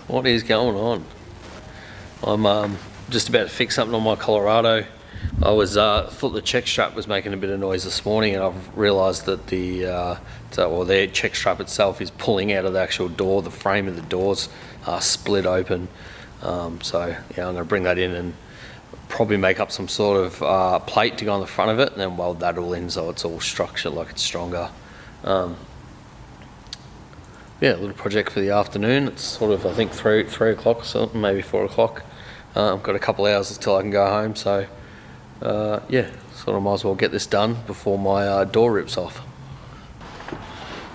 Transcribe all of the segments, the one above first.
What is going on? I'm just about to fix something on my Colorado. I was thought the check strap was making a bit of noise this morning, and I've realised that the check strap itself is pulling out of the actual door. The frame of the door's split open. So yeah, I'm going to bring that in and probably make up some sort of plate to go on the front of it, and then weld that all in so it's all structured like it's stronger. Yeah, a little project for the afternoon. It's sort of, I think, 3 o'clock or something, maybe 4 o'clock. I've got a couple of hours until I can go home, so yeah, sort of might as well get this done before my door rips off.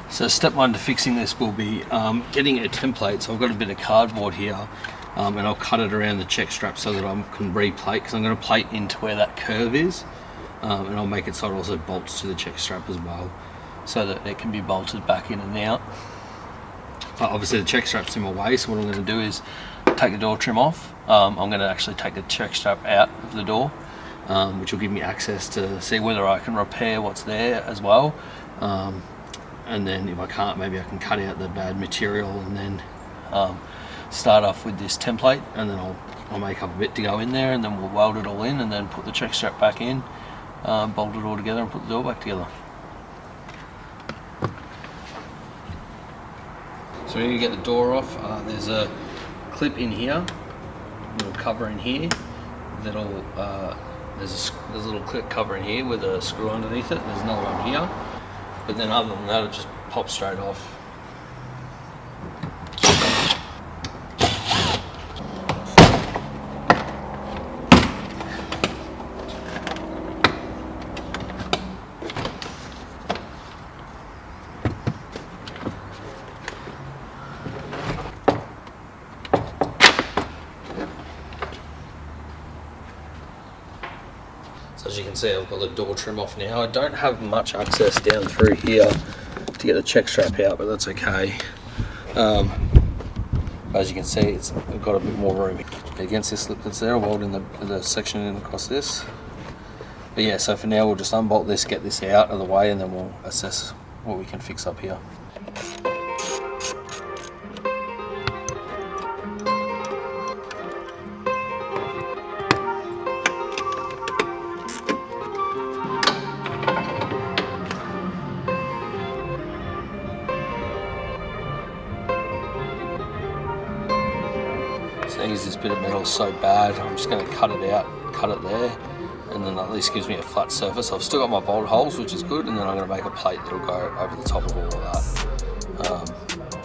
So step one to fixing this will be getting a template. So I've got a bit of cardboard here, and I'll cut it around the check strap so that I can replate, because I'm going to plate into where that curve is, and I'll make it so it also bolts to the check strap as well, so that it can be bolted back in and out. Obviously the check strap's in my way, so what I'm going to do is take the door trim off. I'm going to actually take the check strap out of the door, which will give me access to see whether I can repair what's there as well. And then if I can't, maybe I can cut out the bad material and then start off with this template, and then I'll make up a bit to go in there, and then we'll weld it all in and then put the check strap back in, bolt it all together and put the door back together. So when you get the door off, there's a clip in here, a little cover in here, that'll there's a little clip cover in here with a screw underneath it. There's another one here, but then other than that, it just pops straight off. As you can see, I've got the door trim off now. I don't have much access down through here to get the check strap out, but that's okay. As you can see, I've got a bit more room against this lip that's there. I'll weld in the section in across this. But yeah, so for now we'll just unbolt this, get this out of the way, and then we'll assess what we can fix up here. Seeing as this bit of metal is so bad, I'm just going to cut it out, cut it there, and then at least gives me a flat surface. I've still got my bolt holes, which is good, and then I'm going to make a plate that'll go over the top of all of that.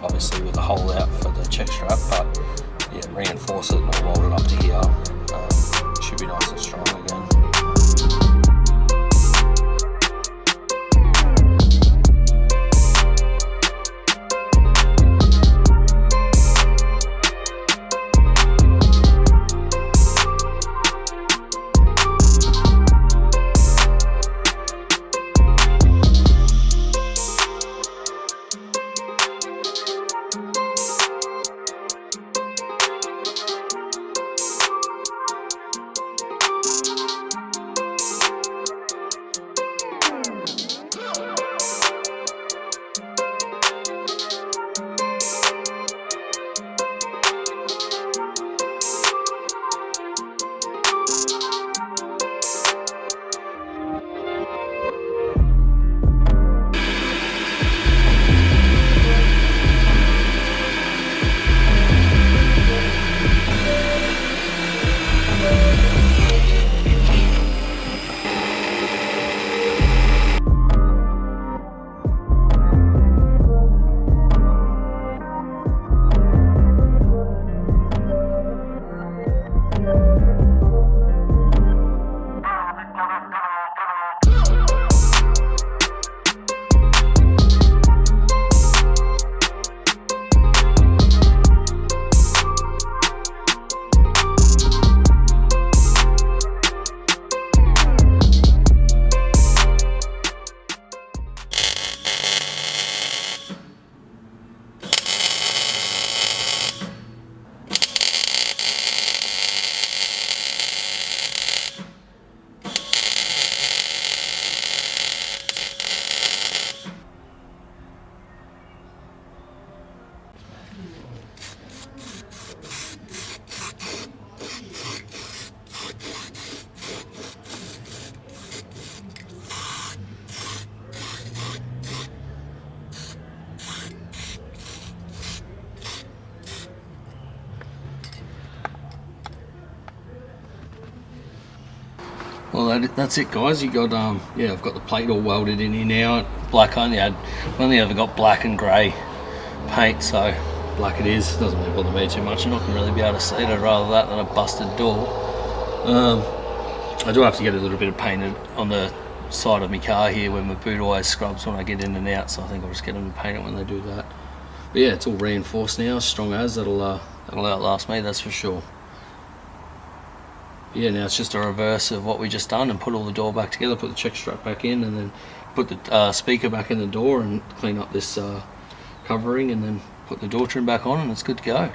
Obviously with a hole out for the check strap, but yeah, reinforce it and I'll weld it up to here. It should be nice and strong again. Well, that's it, guys. You got yeah, I've got the plate all welded in here now. Black only ever got black and grey paint, so black it is. Doesn't really bother me too much. I'm not going to really be able to see it. I'd rather that than a busted door. I do have to get a little bit of painted on the side of my car here where my boot always scrubs when I get in and out, so I think I'll just get them to paint it when they do that. But yeah, it's all reinforced now, strong as. That'll outlast me, that's for sure. Yeah, now it's just a reverse of what we just done and put all the door back together, put the check strap back in, and then put the speaker back in the door and clean up this covering, and then put the door trim back on, and it's good to go.